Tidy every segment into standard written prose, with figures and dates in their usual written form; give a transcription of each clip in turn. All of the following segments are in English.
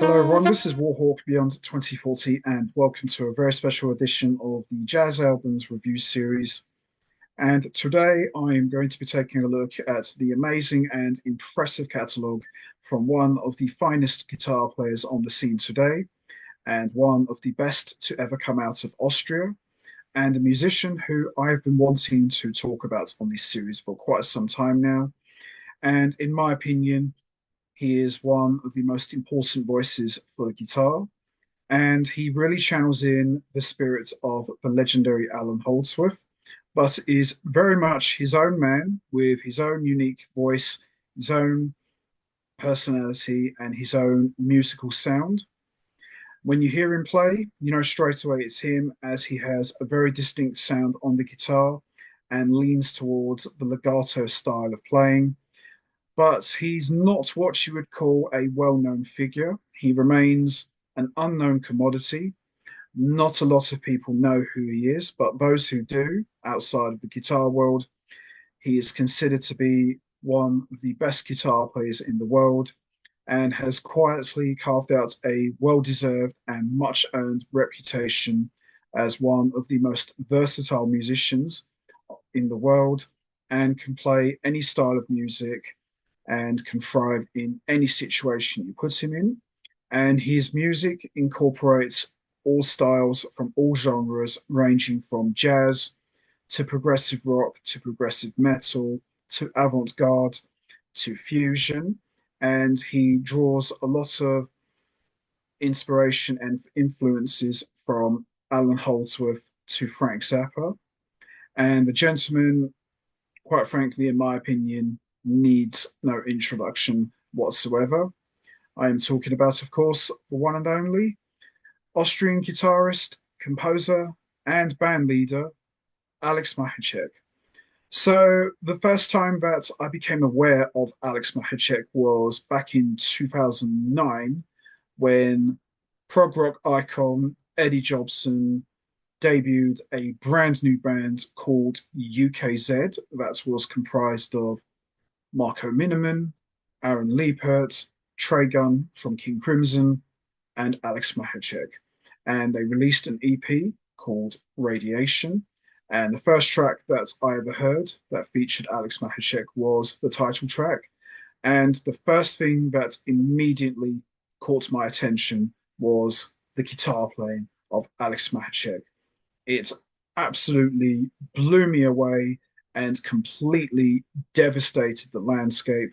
Hello, everyone. This is Warhawk Beyond 2040, and welcome to a very special edition of the Jazz Albums Review Series. And today I'm going to be taking a look at the amazing and impressive catalogue from one of the finest guitar players on the scene today, and one of the best to ever come out of Austria, and a musician who I've been wanting to talk about on this series for quite some time now. And in my opinion, he is one of the most important voices for the guitar, and he really channels in the spirit of the legendary Allan Holdsworth, but is very much his own man with his own unique voice, his own personality, and his own musical sound. When you hear him play, you know straight away it's him, as he has a very distinct sound on the guitar and leans towards the legato style of playing, but he's not what you would call a well-known figure. He remains an unknown commodity. Not a lot of people know who he is, but those who do, outside of the guitar world, he is considered to be one of the best guitar players in the world and has quietly carved out a well-deserved and much-earned reputation as one of the most versatile musicians in the world, and can play any style of music and can thrive in any situation you put him in. And his music incorporates all styles from all genres, ranging from jazz to progressive rock to progressive metal to avant garde to fusion. And he draws a lot of inspiration and influences from Allan Holdsworth to Frank Zappa. And the gentleman, quite frankly, in my opinion, needs no introduction whatsoever. I am talking about, of course, the one and only Austrian guitarist, composer, and bandleader, Alex Machacek. So, the first time that I became aware of Alex Machacek was back in 2009 when prog rock icon Eddie Jobson debuted a brand new band called UKZ that was comprised of Marco Minnemann, Aaron Lippert, Trey Gunn from King Crimson, and Alex Machacek. And they released an EP called Radiation. And the first track that I ever heard that featured Alex Machacek was the title track. And the first thing that immediately caught my attention was the guitar playing of Alex Machacek. It absolutely blew me away and completely devastated the landscape.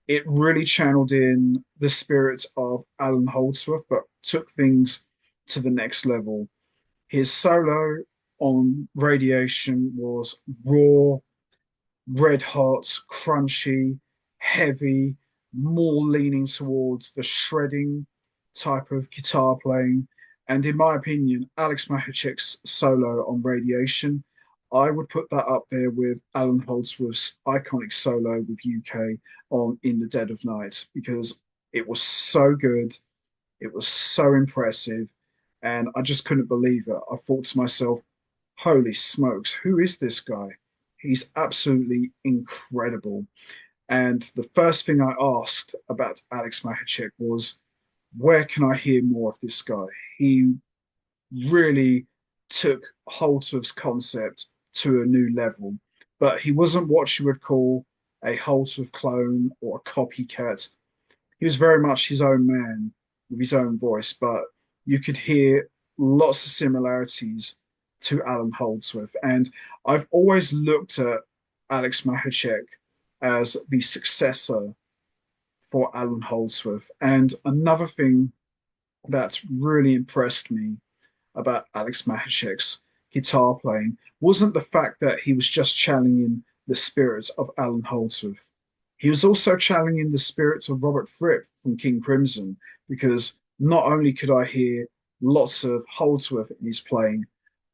It really channeled in the spirit of Allan Holdsworth, but took things to the next level. His solo on Radiation was raw, red hot, crunchy, heavy, more leaning towards the shredding type of guitar playing. And in my opinion, Alex Machacek's solo on Radiation, I would put that up there with Allan Holdsworth's iconic solo with UK on In the Dead of Night, because it was so good, it was so impressive, and I just couldn't believe it. I thought to myself, holy smokes, who is this guy? He's absolutely incredible. And the first thing I asked about Alex Machacek was, where can I hear more of this guy? He really took Holdsworth's concept to a new level, but he wasn't what you would call a Holdsworth clone or a copycat. He was very much his own man with his own voice, but you could hear lots of similarities to Allan Holdsworth. And I've always looked at Alex Machacek as the successor for Allan Holdsworth. And another thing that really impressed me about Alex Machacek's guitar playing wasn't the fact that he was just channeling the spirits of Allan Holdsworth. He was also channeling the spirits of Robert Fripp from King Crimson, because not only could I hear lots of Holdsworth in his playing,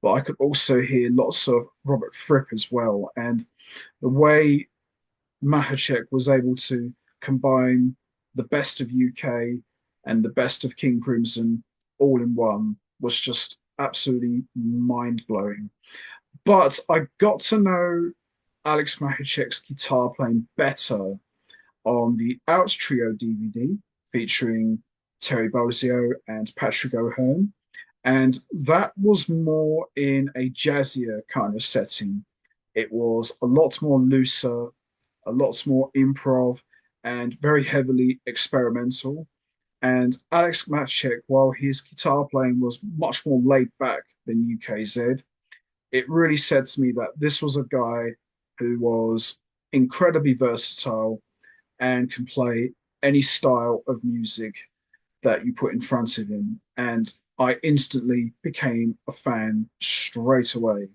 but I could also hear lots of Robert Fripp as well. And the way Machacek was able to combine the best of UK and the best of King Crimson all in one was just absolutely mind blowing. But I got to know Alex Machacek's guitar playing better on the Out Trio DVD featuring Terry Bozzio, and Patrick O'Hearn. And that was more in a jazzier kind of setting. It was a lot more looser, a lot more improv, and very heavily experimental. And Alex Machacek, while his guitar playing was much more laid back than UKZ, it really said to me that this was a guy who was incredibly versatile and can play any style of music that you put in front of him. And I instantly became a fan straight away.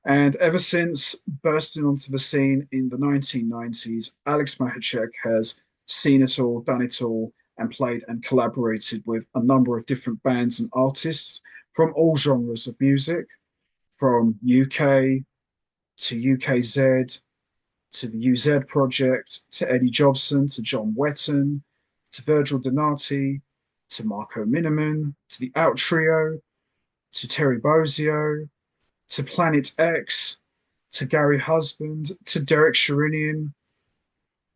And ever since bursting onto the scene in the 1990s, Alex Machacek has seen it all, done it all, and played and collaborated with a number of different bands and artists from all genres of music, from UK to UKZ to the UZ Project to Eddie Jobson to John Wetton to Virgil Donati to Marco Minnemann to the Out Trio to Terry Bozzio to Planet X to Gary Husband to Derek Sherinian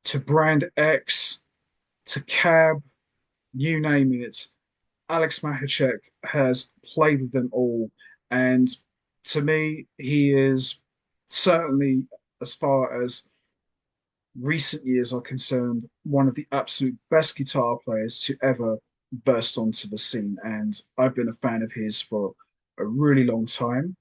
to Brand X to Cab, you name it. Alex Machacek has played with them all. And to me, he is certainly, as far as recent years are concerned, one of the absolute best guitar players to ever burst onto the scene. And I've been a fan of his for a really long time.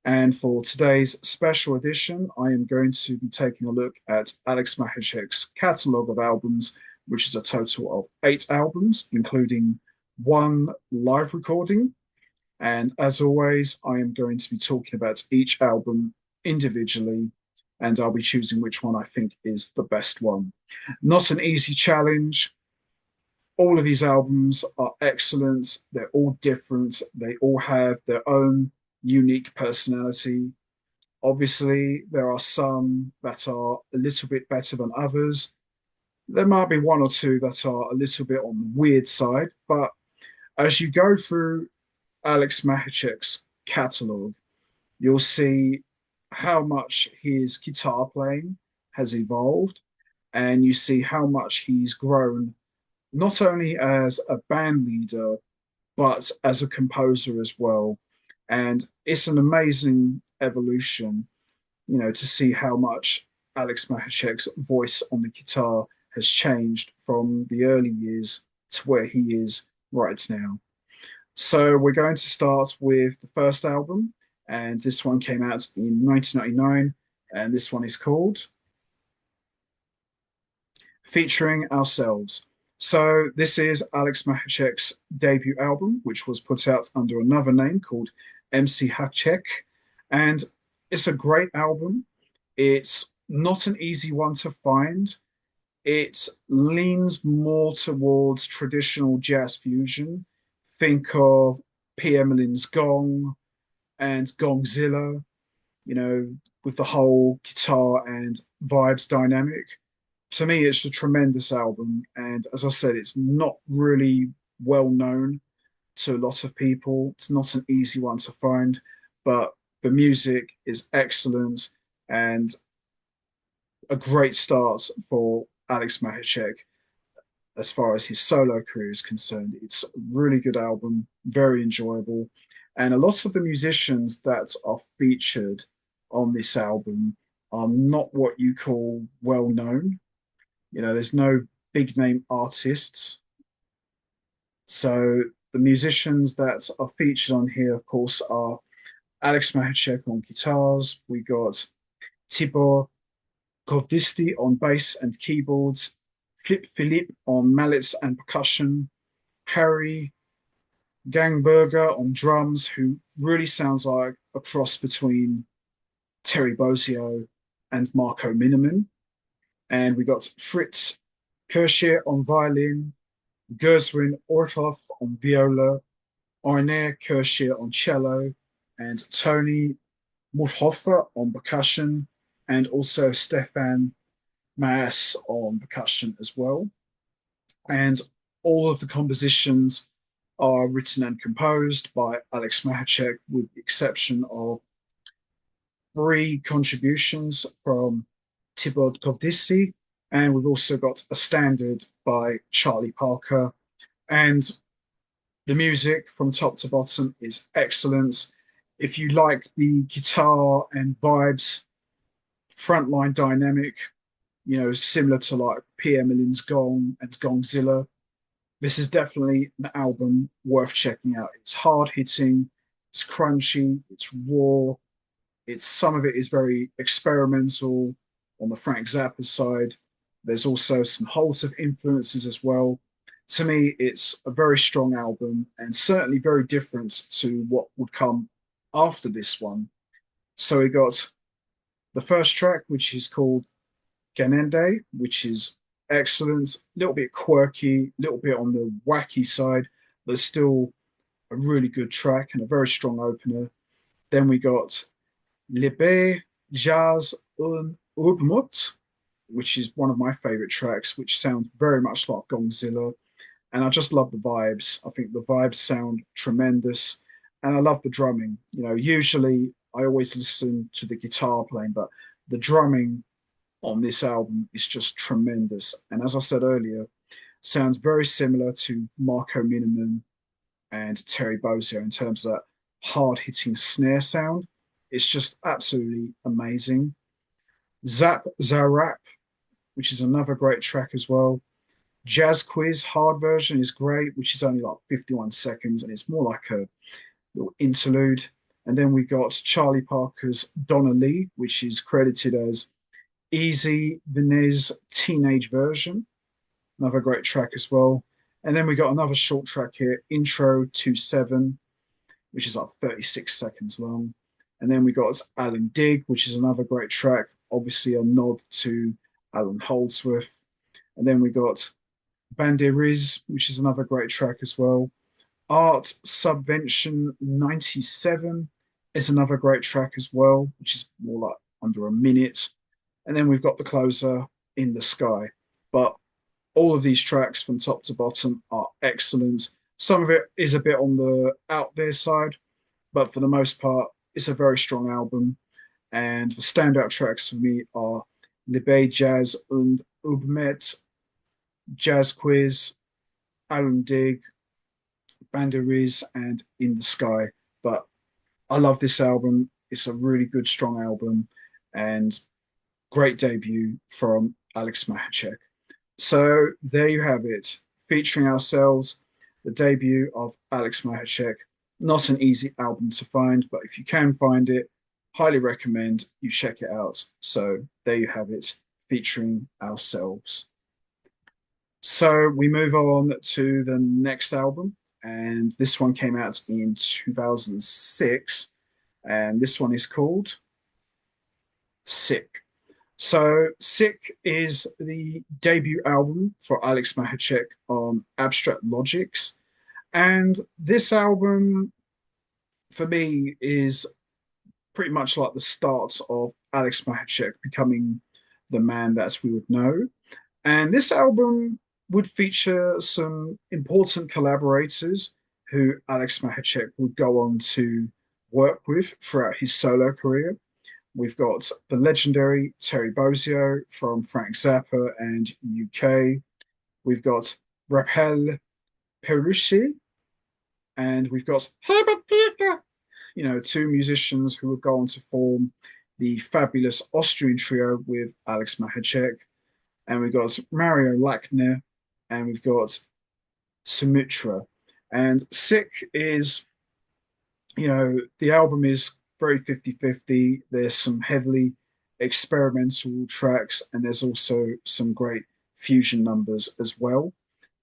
And for today's special edition, I am going to be taking a look at Alex Machacek's catalogue of albums, which is a total of 8 albums, including 1 live recording. And as always, I am going to be talking about each album individually, and I'll be choosing which one I think is the best one. Not an easy challenge. All of these albums are excellent. They're all different. They all have their own unique personality. Obviously, there are some that are a little bit better than others. There might be 1 or 2 that are a little bit on the weird side, but as you go through Alex Machacek's catalogue, you'll see how much his guitar playing has evolved, and you see how much he's grown, not only as a band leader, but as a composer as well. And it's an amazing evolution, to see how much Alex Machacek's voice on the guitar has changed from the early years to where he is right now. So we're going to start with the first album, and this one came out in 1999, and this one is called Featuring Ourselves. So this is Alex Machacek's debut album, which was put out under another name called MC Machacek, and it's a great album. It's not an easy one to find. It leans more towards traditional jazz fusion. Think of Pierre Malin's Gong and Gongzilla, with the whole guitar and vibes dynamic. To me, it's a tremendous album. And as I said, it's not really well known to a lot of people. It's not an easy one to find, but the music is excellent and a great start for Alex Machacek as far as his solo career is concerned. It's a really good album, very enjoyable. And a lot of the musicians that are featured on this album are not what you call well known. There's no big name artists. So the musicians that are featured on here, of course, are Alex Machacek on guitars. We got Tibor Kovdisti on bass and keyboards, Fripp on mallets and percussion, Harry Gangberger on drums, who really sounds like a cross between Terry Bozzio and Marco Minnemann. And we got Fritz Kirschir on violin, Gerswin Orthoff on viola, Arne Kirschir on cello, and Tony Muthofer on percussion, and also Stefan Maas on percussion as well. And all of the compositions are written and composed by Alex Machacek, with the exception of 3 contributions from Tibor Kovdisti, and we've also got a standard by Charlie Parker And the music from top to bottom is excellent. If you like the guitar and vibes, frontline dynamic, similar to like Pierre Millin's Gong and Gongzilla, this is definitely an album worth checking out. It's hard hitting, it's crunchy, it's raw. It's some of it is very experimental on the Frank Zappa side. There's also some Holdsworth influences as well. To me, it's a very strong album and certainly very different to what would come after this one. So we got the first track, which is called Ganende, which is excellent, a little bit quirky, a little bit on the wacky side, but still a really good track and a very strong opener. Then we got Lippert, Jazz und Ubmut, which is one of my favorite tracks, which sounds very much like Gongzilla. And I just love the vibes. I think the vibes sound tremendous. And I love the drumming. Usually I always listen to the guitar playing, but the drumming on this album is just tremendous. And as I said earlier, sounds very similar to Marco Minnemann and Terry Bozzio in terms of that hard hitting snare sound. It's just absolutely amazing. Zap Zarap, which is another great track as well. Jazz Quiz hard version is great, which is only like 51 seconds, and it's more like a little interlude. And then we got Charlie Parker's Donna Lee, which is credited as Easy Vinay's teenage version. Another great track as well. And then we got another short track here, Intro to Seven, which is like 36 seconds long. And then we got Allan Dig, which is another great track, obviously a nod to Allan Holdsworth. And then we got Bandleader, which is another great track as well. Art Subvention 97 is another great track as well, which is more like under a minute. And then we've got the closer, In the Sky. But all of these tracks from top to bottom are excellent. Some of it is a bit on the out there side, but for the most part, it's a very strong album. And the standout tracks for me are Liebe Jazz und Ubmet, Jazz Quiz, Allan Dig, Banderiz, and In the Sky. But I love this album. It's a really good, strong album and great debut from Alex Machacek. So there you have it, featuring ourselves, the debut of Alex Machacek. Not an easy album to find, but if you can find it, highly recommend you check it out. So there you have it, featuring ourselves. So we move on to the next album, and this one came out in 2006, and this one is called Sick. So Sick is the debut album for Alex Machacek on Abstract Logics, and this album for me is pretty much like the start of Alex Machacek becoming the man that we would know. And this album would feature some important collaborators who Alex Machacek would go on to work with throughout his solo career. We've got the legendary Terry Bozzio from Frank Zappa and UK. We've got Raphael Perucci, and we've got two musicians who would go on to form the fabulous Austrian trio with Alex Machacek. And we've got Mario Lackner, and we've got Sumitra. And Sick is, the album is very 50-50. There's some heavily experimental tracks, and there's also some great fusion numbers as well.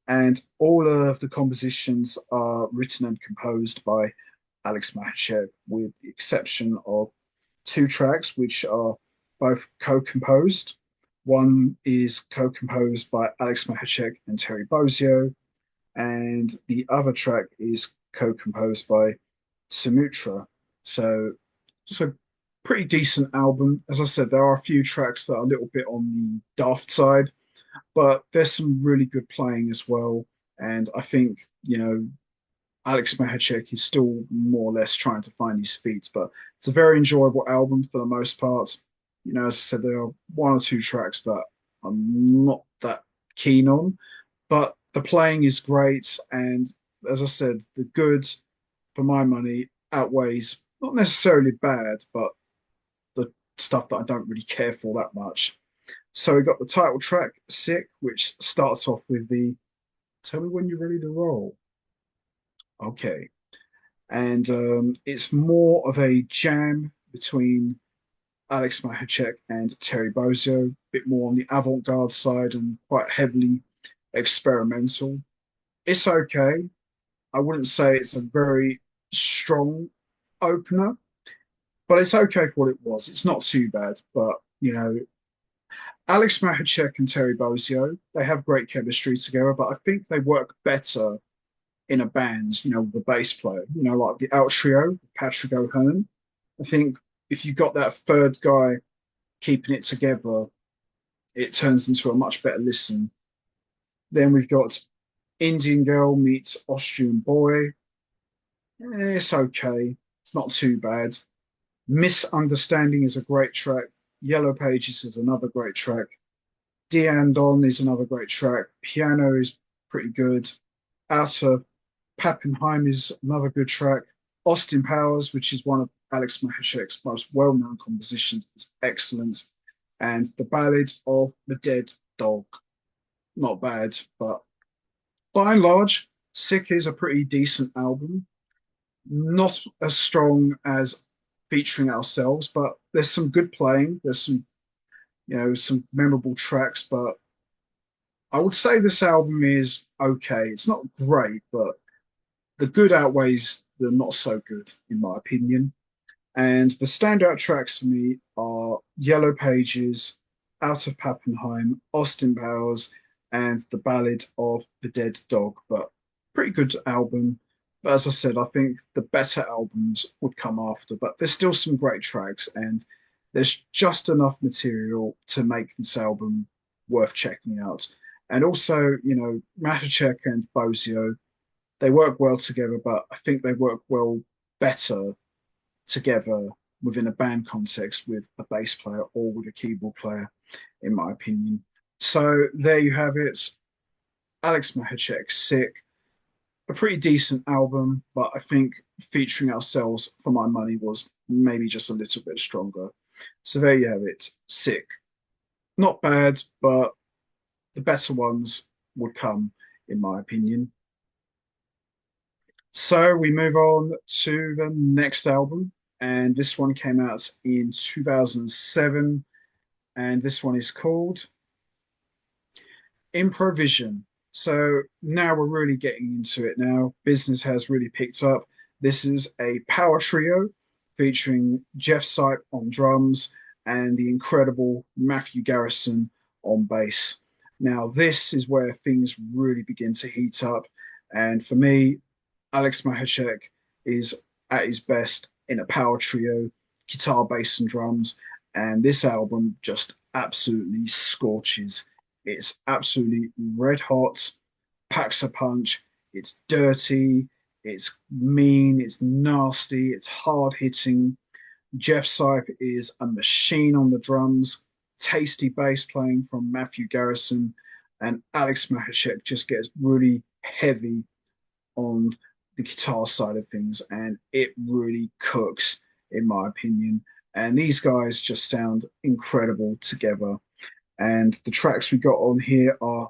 And all of the compositions are written and composed by Alex Machacek, with the exception of two tracks, which are both co-composed. One is co-composed by Alex Machacek and Terry Bozzio, and the other track is co-composed by Sumitra. So it's a pretty decent album. As I said, there are a few tracks that are a little bit on the daft side, but there's some really good playing as well. And I think, Alex Machacek is still more or less trying to find his feet, but it's a very enjoyable album for the most part. As I said, there are one or two tracks that I'm not that keen on, but the playing is great. And as I said, the good for my money outweighs not necessarily bad, but the stuff that I don't really care for that much. So we got the title track, Sick, which starts off with the tell me when you're ready to roll. Okay. And it's more of a jam between Alex Machacek and Terry Bozzio, a bit more on the avant-garde side and quite heavily experimental. It's okay. I wouldn't say it's a very strong opener, but it's okay for what it was. It's not too bad, but Alex Machacek and Terry Bozzio, they have great chemistry together, but I think they work better in a band, with a bass player, like the Austria with Patrick O'Hearn. I think if you've got that third guy keeping it together, it turns into a much better listen. Then we've got Indian Girl meets Austrian Boy. It's okay. It's not too bad. Misunderstanding is a great track. Yellow Pages is another great track. Dian Don is another great track. Piano is pretty good. Out of Pappenheim is another good track. Austin Powers, which is one of Alex Machacek's most well-known compositions, is excellent. And The Ballad of the Dead Dog, not bad, but by and large, Sick is a pretty decent album. Not as strong as Featuring Ourselves, but there's some good playing. There's some memorable tracks, but I would say this album is okay. It's not great, but the good outweighs the not so good, in my opinion. And the standout tracks for me are Yellow Pages, Out of Pappenheim, Austin Powers, and The Ballad of the Dead Dog. But pretty good album. But as I said, I think the better albums would come after. But there's still some great tracks, and there's just enough material to make this album worth checking out. And also, Machacek and Bozzio, they work well together, but I think they work well better together within a band context with a bass player or with a keyboard player, in my opinion. So there you have it. Alex Machacek, Sick. A pretty decent album, but I think Featuring Ourselves, for my money, was maybe just a little bit stronger. So there you have it. Sick. Not bad, but the better ones would come, in my opinion. So we move on to the next album, and this one came out in 2007, and this one is called Improvision. So now we're really getting into it now. Business has really picked up. This is a power trio featuring Jeff Sipe on drums and the incredible Matthew Garrison on bass. Now, this is where things really begin to heat up. And for me, Alex Machacek is at his best in a power trio, guitar, bass, and drums. And this album just absolutely scorches. It's absolutely red hot, packs a punch. It's dirty, it's mean, it's nasty, it's hard hitting. Jeff Sipe is a machine on the drums, tasty bass playing from Matthew Garrison, and Alex Machacek just gets really heavy on the guitar side of things, and it really cooks, in my opinion. And these guys just sound incredible together. And the tracks we got on here are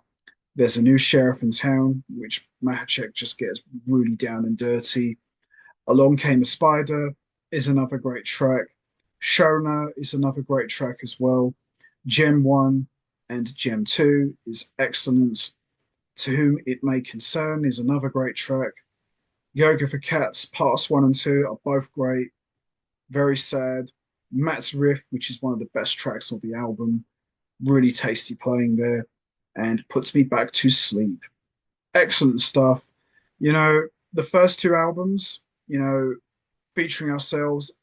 There's a New Sheriff in Town, which Machacek just gets really down and dirty. Along Came a Spider is another great track. Shona is another great track as well. Gem 1 and Gem 2 is excellent. To Whom It May Concern is another great track. Yoga for Cats, parts 1 and 2 are both great. Very sad. Matt's Riff, which is one of the best tracks of the album. Really tasty playing there, and puts me back to sleep. Excellent stuff. The first two albums, Featuring Ourselves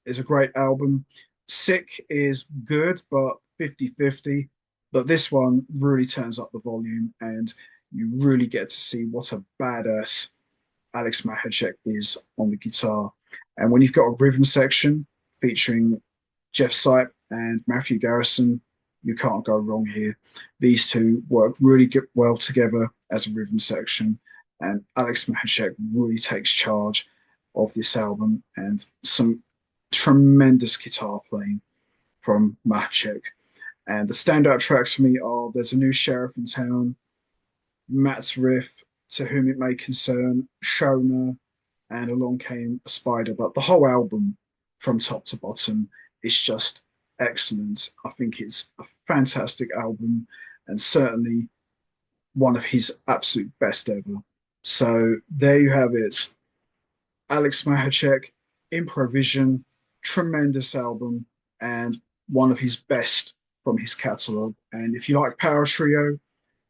is a great album. Sick is good, but 50-50. But this one really turns up the volume, and you really get to see what a badass Alex Machacek is on the guitar. And when you've got a rhythm section featuring Jeff Sipe and Matthew Garrison, You can't go wrong here. These two work really well together as a rhythm section, and Alex Machacek really takes charge of this album, and some tremendous guitar playing from Machacek. And the standout tracks for me are There's a New Sheriff in Town, Matt's Riff, To Whom It May Concern, Shona, and Along Came a Spider. But the whole album, from top to bottom, is just excellent. I think it's a fantastic album and certainly one of his absolute best ever. So there you have it. Alex Machacek, Improvision, tremendous album and one of his best from his catalogue. And if you like power trio,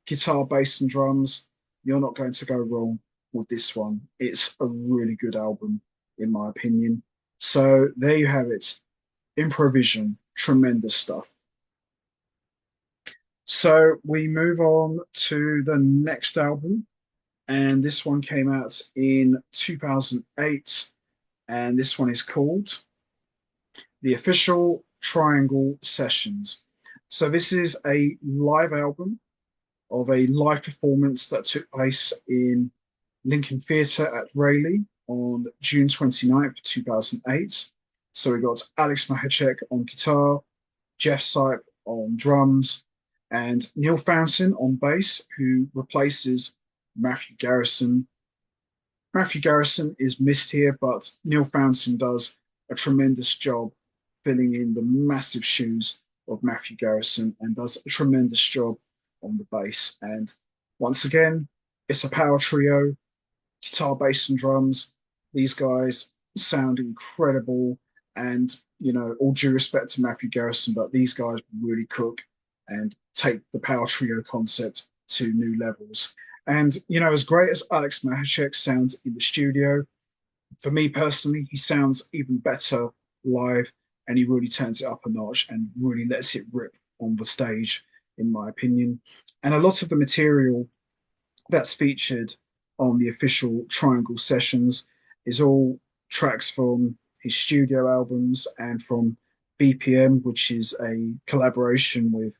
guitar, bass, and drums, you're not going to go wrong with this one. It's a really good album, in my opinion. So there you have it. Improvision, tremendous stuff. So we move on to the next album, and this one came out in 2008, and this one is called The Official Triangle Sessions. So this is a live album of a live performance that took place in Lincoln Theatre at Rayleigh on June 29th, 2008. So we got Alex Machacek on guitar, Jeff Sipe on drums, and Neil Fountain on bass, who replaces Matthew Garrison. Matthew Garrison is missed here, but Neil Fountain does a tremendous job filling in the massive shoes of Matthew Garrison and does a tremendous job on the bass. And once again, it's a power trio, guitar, bass, and drums. These guys sound incredible. And, you know, all due respect to Matthew Garrison, but these guys really cook and take the power trio concept to new levels. And, you know, as great as Alex Machacek sounds in the studio, for me personally, he sounds even better live, and he really turns it up a notch and really lets it rip on the stage, in my opinion. And a lot of the material that's featured on the official Triangle Sessions is all tracks from his studio albums and from BPM, which is a collaboration with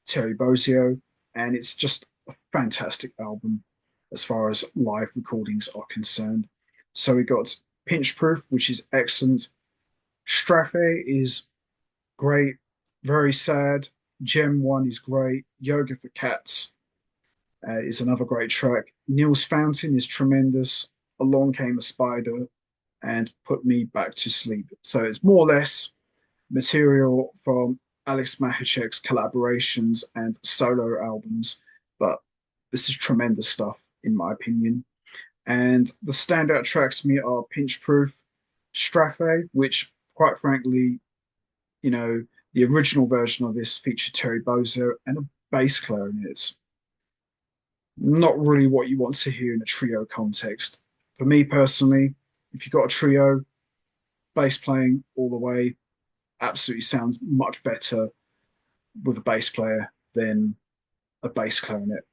Terry Bozzio, and it's just a fantastic album as far as live recordings are concerned. So we got Pinch Proof, which is excellent. Strafe is great, very sad. Gem 1 is great. Yoga for Cats is another great track. Neil's Fountain is tremendous. Along Came a Spider and Put Me Back to Sleep. So it's more or less material from Alex Machacek's collaborations and solo albums, but this is tremendous stuff, in my opinion. And the standout tracks for me are Pinch Proof, Strafe, which, quite frankly, you know, the original version of this featured Terry Bozzio and a bass clarinet. Not really what you want to hear in a trio context. For me personally, if you've got a trio, bass playing all the way absolutely sounds much better with a bass player than a bass clarinet.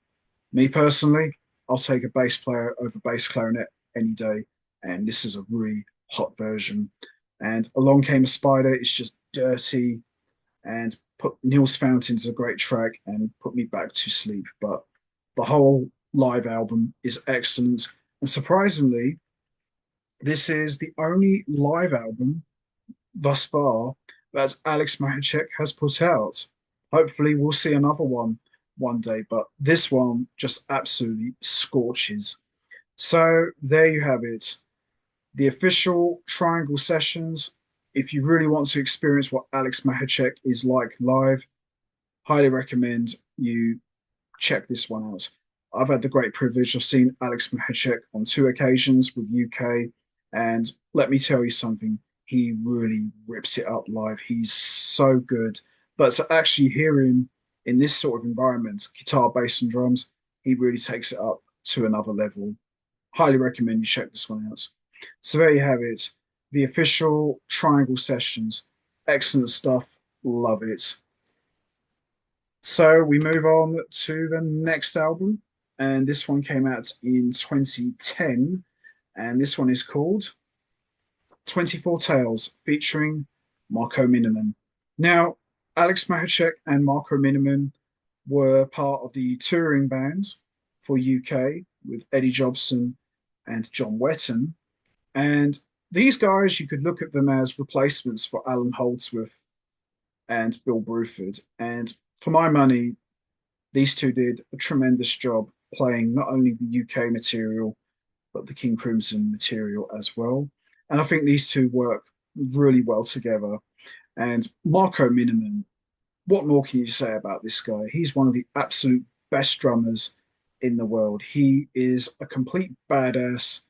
Me personally, I'll take a bass player over bass clarinet any day, and this is a really hot version. And Along Came a Spider is just dirty, and put Neil's Fountain's a great track and Put Me Back to Sleep. But the whole live album is excellent, and surprisingly, this is the only live album thus far that Alex Machacek has put out. Hopefully, we'll see another one day, but this one just absolutely scorches. So there you have it. The official Triangle Sessions. If you really want to experience what Alex Machacek is like live, highly recommend you check this one out. I've had the great privilege of seeing Alex Machacek on 2 occasions with UK, and let me tell you something, he really rips it up live. He's so good. But to actually hear him in this sort of environment, guitar, bass, and drums, he really takes it up to another level. Highly recommend you check this one out. So there you have it. The official Triangle Sessions. Excellent stuff. Love it. So we move on to the next album. And this one came out in 2010. And this one is called 24 Tales, featuring Marco Minnemann. Now, Alex Machacek and Marco Minnemann were part of the touring band for UK with Eddie Jobson and John Wetton. And these guys, you could look at them as replacements for Allan Holdsworth and Bill Bruford. And for my money, these two did a tremendous job playing not only the UK material, but the King Crimson material as well. And I think these two work really well together. And Marco Minnemann, what more can you say about this guy? He's one of the absolute best drummers in the world. He is a complete badass.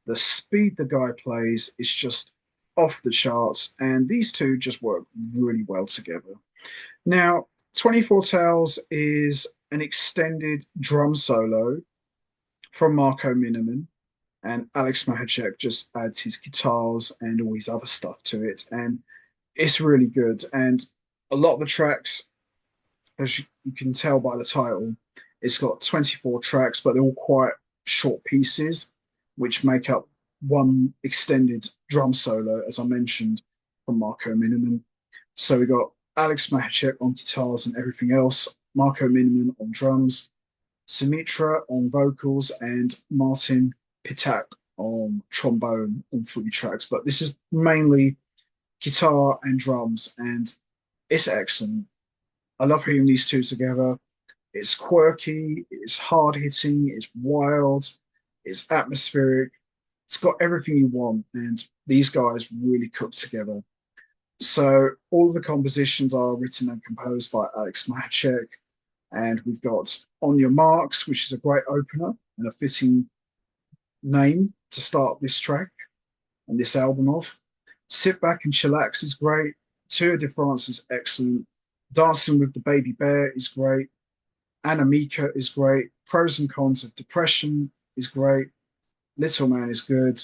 The speed the guy plays is just off the charts, and these two just work really well together. Now, 24 Tales is an extended drum solo from Marco Minnemann, and Alex Machacek just adds his guitars and all his other stuff to it, and it's really good. And a lot of the tracks, as you can tell by the title, it's got 24 tracks, but they're all quite short pieces, which make up one extended drum solo, as I mentioned, from Marco Minnemann. So we got Alex Machacek on guitars and everything else, Marco Minnemann on drums, Sumitra on vocals, and Martin Pitak on trombone on 3 tracks. But this is mainly guitar and drums, and it's excellent. I love hearing these two together. It's quirky, it's hard hitting, it's wild, it's atmospheric. It's got everything you want, and these guys really cook together. So all of the compositions are written and composed by Alex Machacek, and we've got On Your Marks, which is a great opener and a fitting name to start this track and this album off. Sit Back and Chillax is great. Tour de France is excellent. Dancing with the Baby Bear is great. Anamika is great. Pros and Cons of Depression is great. Little Man is good.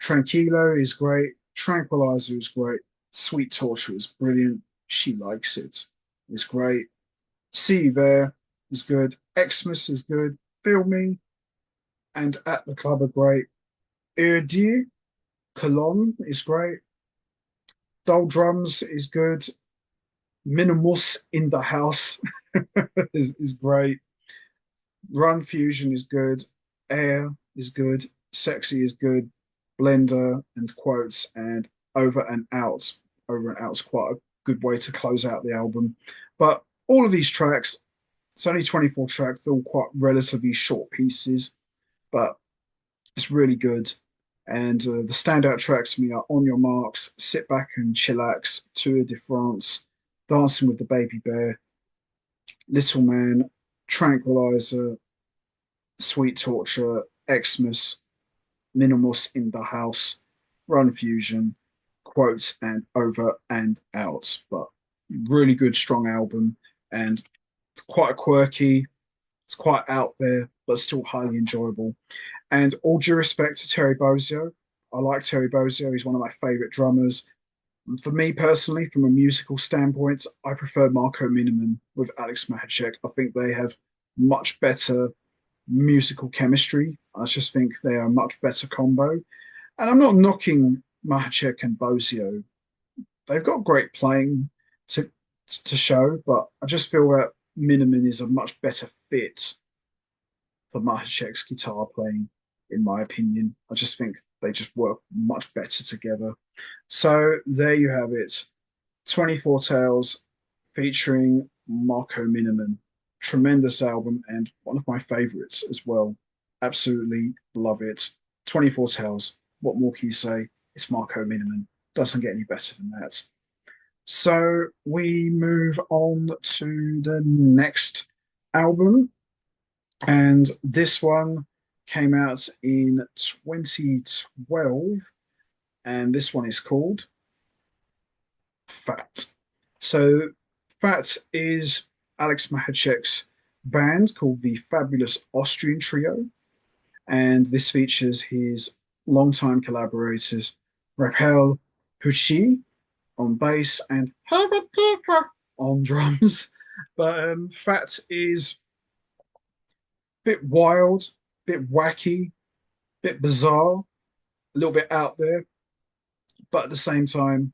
Tranquilo is great. Tranquilizer is great. Sweet Torture is brilliant. She Likes It is great. See You There is good. Xmas is good. Feel Me and At the Club are great. Dieu, Cologne is great. Dull Drums is good. Minimus in the House is great. Run Fusion is good. Air is good. Sexy is good. Blender and Quotes and Over and Out. Over and Out's quite a good way to close out the album. But all of these tracks, it's only 24 tracks, they're all quite relatively short pieces, but it's really good. And the standout tracks for me are On Your Marks, Sit Back and Chillax, Tour de France, Dancing with the Baby Bear, Little Man, Tranquilizer, Sweet Torture, Xmas, Minimus in the House, Run Fusion, Quotes, and Over and Out. But really good, strong album, and it's quite quirky, it's quite out there, but still highly enjoyable. And all due respect to Terry Bozzio, I like Terry Bozzio. He's one of my favorite drummers. And for me personally, from a musical standpoint, I prefer Marco Minnemann with Alex Machacek. I think they have much better musical chemistry. I just think they are a much better combo. And I'm not knocking Machacek and Bozzio. They've got great playing to to show, but I just feel that Minnemann is a much better fit for Machacek's guitar playing, in my opinion. I just think they just work much better together. So there you have it. 24 Tales featuring Marco Minnemann. Tremendous album and one of my favorites as well. Absolutely love it. 24 Tales. What more can you say? It's Marco Minnemann. Doesn't get any better than that. So we move on to the next album. And this one came out in 2012. And this one is called Fat. So Fat is Alex Machacek's band called the Fabulous Austrian Trio. And this features his longtime collaborators, Raphael Pucci on bass and Herbert Piper on drums. But Fat is a bit wild, a bit wacky, a bit bizarre, a little bit out there. But at the same time,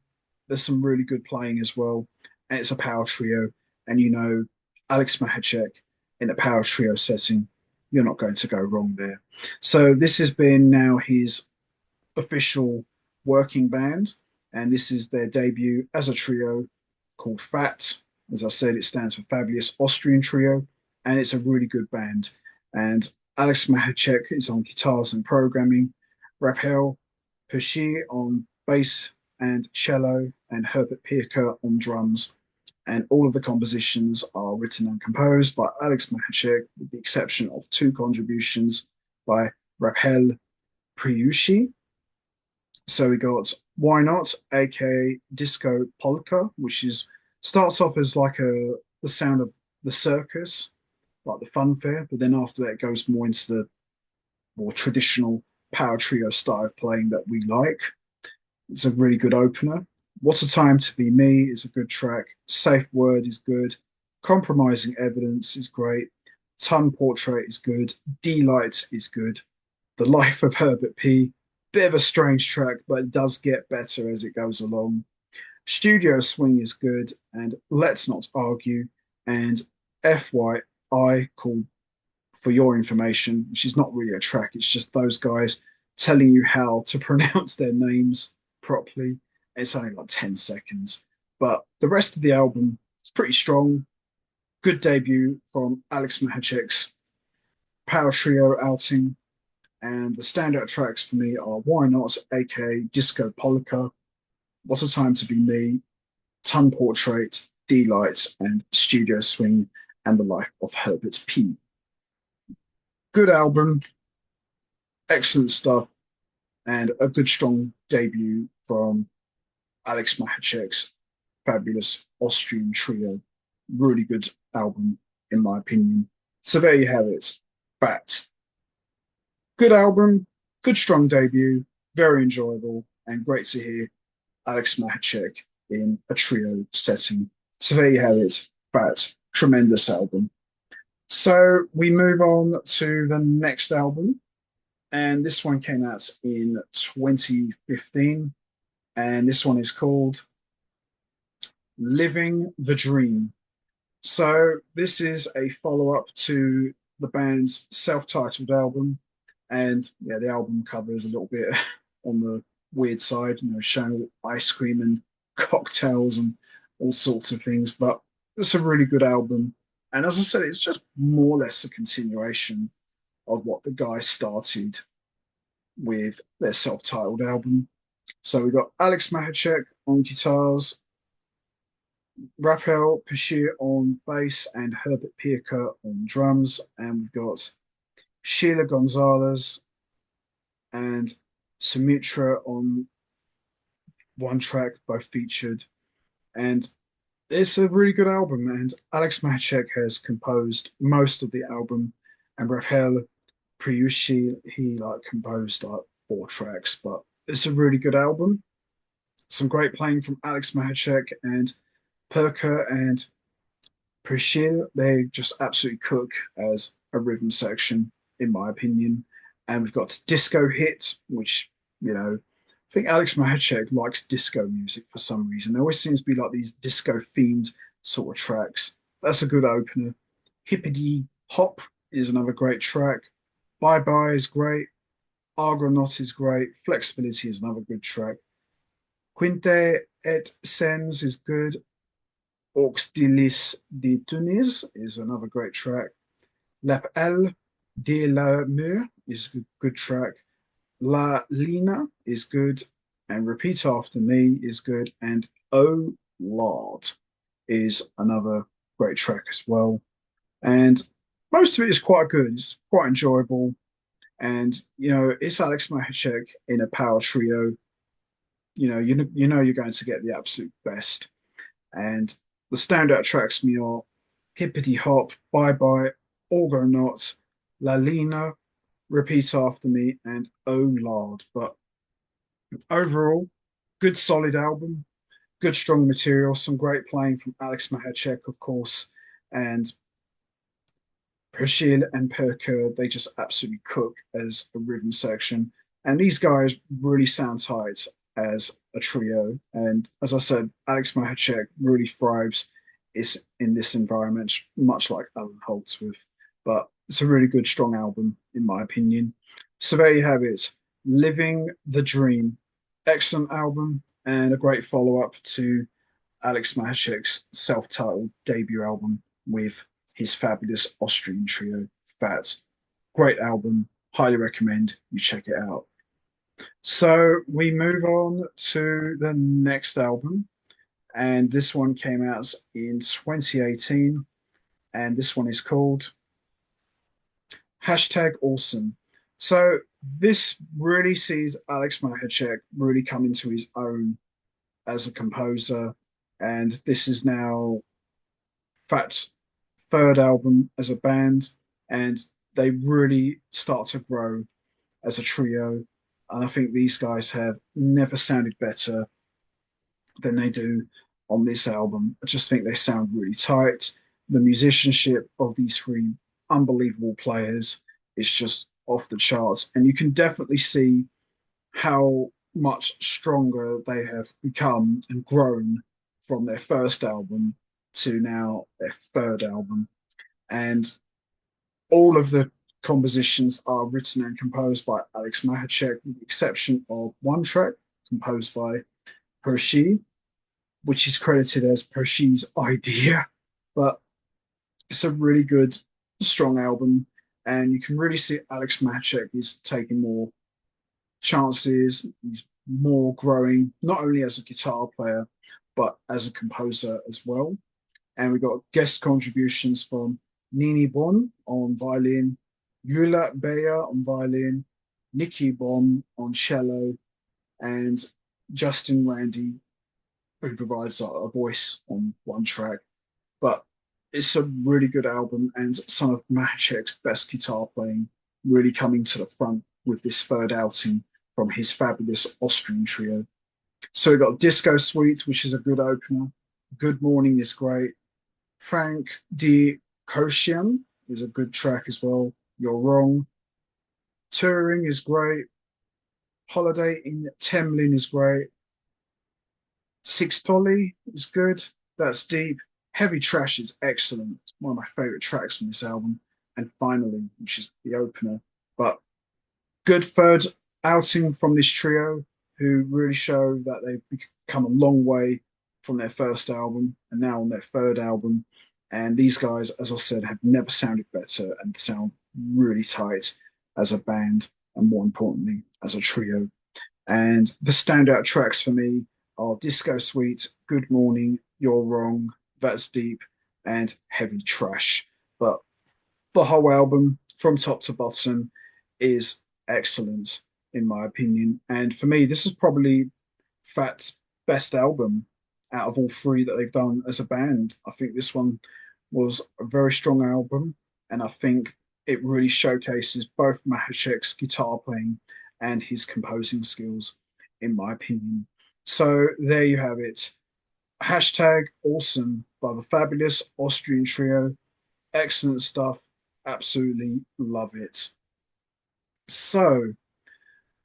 there's some really good playing as well. and it's a power trio, and you know Alex Machacek in a power trio setting, you're not going to go wrong there. So this has been now his official working band, and this is their debut as a trio called FAT. As I said, it stands for Fabulous Austrian Trio, and it's a really good band. And Alex Machacek is on guitars and programming, Raphael Pesci on bass and cello, and Herbert Pirker on drums. And all of the compositions are written and composed by Alex Machacek, with the exception of two contributions by Raphael Priusci. So we got Why Not, aka Disco Polka, which is starts off as like the sound of the circus, like the funfair, but then after that it goes more into the more traditional power trio style of playing that we like. It's a really good opener. What a Time to Be Me is a good track. Safe Word is good. Compromising Evidence is great. Ton Portrait is good. D-Light is good. The Life of Herbert P. Bit of a strange track, but it does get better as it goes along. Studio Swing is good, and Let's Not Argue, and FYI, called For Your Information, which is not really a track, it's just those guys telling you how to pronounce their names properly. It's only like 10 seconds, but the rest of the album is pretty strong. Good debut from Alex Machacek's power trio outing. And the standout tracks for me are Why Not, aka Disco Polka, What a Time to Be Me, Ton Portrait, D-Light, and Studio Swing, and The Life of Herbert P. Good album, excellent stuff, and a good strong debut from Alex Machacek's Fabulous Austrian Trio. Really good album, in my opinion. So there you have it. Fact. Good album, good strong debut, very enjoyable, and great to hear Alex Machacek in a trio setting. So there you have it. Fact. Tremendous album. So we move on to the next album, and this one came out in 2015, and this one is called Living the Dream. So this is a follow-up to the band's self-titled album, and yeah, the album cover is a little bit on the weird side, you know, showing ice cream and cocktails and all sorts of things, but it's a really good album. And as I said, it's just more or less a continuation of what the guys started with their self-titled album. So we've got Alex Machacek on guitars, Raphael Pesci on bass, and Herbert Pirker on drums. And we've got Sheila Gonzalez and Sumitra on one track, both featured. And it's a really good album. And Alex Machacek has composed most of the album, and Raphael Priusci, he like composed like 4 tracks, but it's a really good album. Some great playing from Alex Machacek and Perker and Priscilla. They just absolutely cook as a rhythm section, in my opinion. And we've got Disco Hit, which, you know, I think Alex Machacek likes disco music for some reason. There always seems to be like these disco themed sort of tracks. That's a good opener. Hippity Hop is another great track. Bye Bye is great. Argonaut is great. Flexibility is another good track. Quinte et Sens is good. Aux délices de Tunis is another great track. L'appel de l'amour is a good track. La Lina is good. And Repeat After Me is good. And Oh Lord is another great track as well. And most of it is quite good. It's quite enjoyable. And, you know, it's Alex Machacek in a power trio. You know you're going to get the absolute best. And the standout tracks for me are Hippity Hop, Bye Bye, All Go Not, La Lina, Repeat After Me, and Oh Lord. But overall, good solid album, good strong material, some great playing from Alex Machacek, of course, and Pershil and Perker, they just absolutely cook as a rhythm section. And these guys really sound tight. as a trio. And as I said, Alex Machacek really thrives is in this environment, much like Allan Holdsworth. But it's a really good, strong album, in my opinion. So there you have it. Living the Dream. Excellent album and a great follow-up to Alex Machacek's self-titled debut album with his fabulous Austrian trio, Fat. Great album. Highly recommend you check it out. So we move on to the next album, and this one came out in 2018, and this one is called #Awesome. So this really sees Alex Machacek really come into his own as a composer, and this is now Fat's third album as a band, and they really start to grow as a trio. And I think these guys have never sounded better than they do on this album. I just think they sound really tight. The musicianship of these three unbelievable players is just off the charts. And you can definitely see how much stronger they have become and grown from their first album to now their third album. And all of the compositions are written and composed by Alex Machacek, with the exception of one track composed by Hershey, which is credited as Hershey's idea. But it's a really good, strong album, and you can really see Alex Machacek is taking more chances. He's more growing, not only as a guitar player, but as a composer as well. And we got guest contributions from Nini Bon on violin, Yula Beyer on violin, Nikki Bon on cello, and Justin Randy, who provides a voice on one track. But it's a really good album, and some of Machacek's best guitar playing really coming to the front with this third outing from his fabulous Austrian trio. So we got Disco Suite, which is a good opener. Good Morning is great. Frank D. Koshian is a good track as well. You're Wrong. Touring is great. Holiday in Temlin is great. Six Dolly is good. That's deep. Heavy Trash is excellent. It's one of my favorite tracks from this album. And Finally, which is the opener. But good third outing from this trio, who really show that they've come a long way from their first album and now on their third album. And these guys, as I said, have never sounded better and sound really tight as a band and more importantly, as a trio. And the standout tracks for me are Disco Suite, Good Morning, You're Wrong, That's Deep, and Heavy Trash. But the whole album, from top to bottom, is excellent, in my opinion. And for me, this is probably Fat's best album out of all three that they've done as a band. I think this one was a very strong album, and I think it really showcases both Machacek's guitar playing and his composing skills, in my opinion. So there you have it. #Awesome by the fabulous Austrian trio. Excellent stuff. Absolutely love it. So,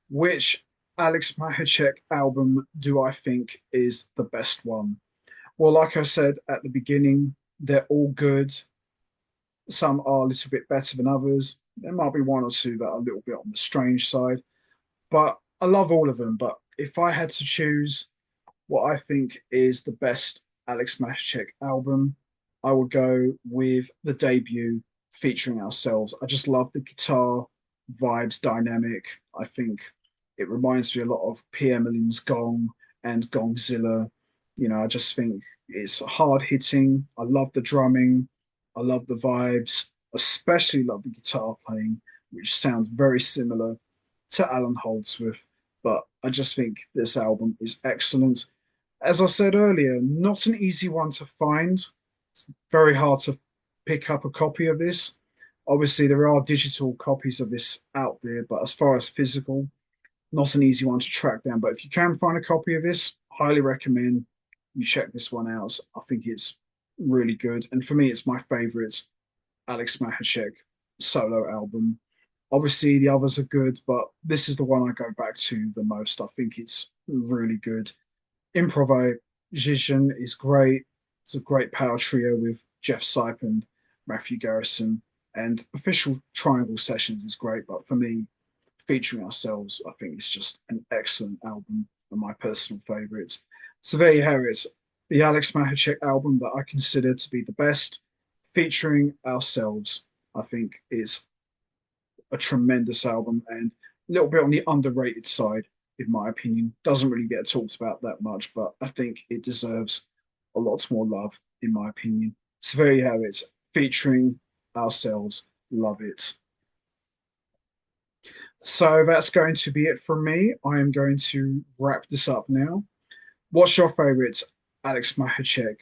which Alex Machacek album do I think is the best one? Well, like I said at the beginning, they're all good. Some are a little bit better than others. There might be one or two that are a little bit on the strange side, but I love all of them. But if I had to choose what I think is the best Alex Machacek album, I would go with the debut featuring Ourselves. I just love the guitar vibes dynamic. I think it reminds me a lot of Pierre Millin's Gong and Gongzilla. You know, I just think it's hard hitting. I love the drumming. I love the vibes. Especially love the guitar playing, which sounds very similar to Allan Holdsworth. But I just think this album is excellent. As I said earlier, not an easy one to find. It's very hard to pick up a copy of this. Obviously, there are digital copies of this out there, but as far as physical, not an easy one to track down. But if you can find a copy of this, highly recommend you check this one out. I think it's really good. And for me, it's my favorite Alex Machacek solo album. Obviously, the others are good, but this is the one I go back to the most. I think it's really good. Improvisation is great. It's a great power trio with Jeff Sipe and Matthew Garrison. And official triangle sessions is great, but for me, featuring ourselves, I think it's just an excellent album and my personal favourite. So there you have it, the Alex Machacek album that I consider to be the best, featuring ourselves. I think is a tremendous album and a little bit on the underrated side, in my opinion. Doesn't really get talked about that much, but I think it deserves a lot more love, in my opinion. So there you have it, featuring ourselves. Love it. So that's going to be it from me. I am going to wrap this up now. What's your favorite Alex Machacek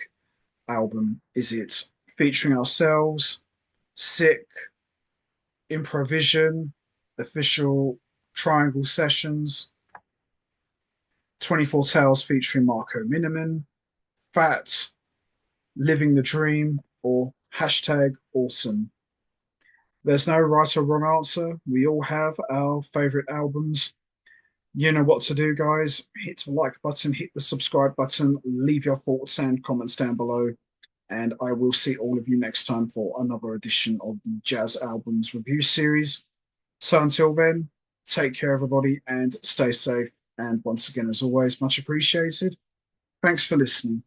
album? Is it featuring ourselves, Sick, Improvision, Official Triangle Sessions, 24 Tales featuring Marco Minnemann, Fat, Living the Dream, or hashtag awesome? There's no right or wrong answer. We all have our favorite albums. You know what to do, guys. Hit the like button, hit the subscribe button, leave your thoughts and comments down below. And I will see all of you next time for another edition of the Jazz Albums Review Series. So until then, take care, everybody, and stay safe. And once again, as always, much appreciated. Thanks for listening.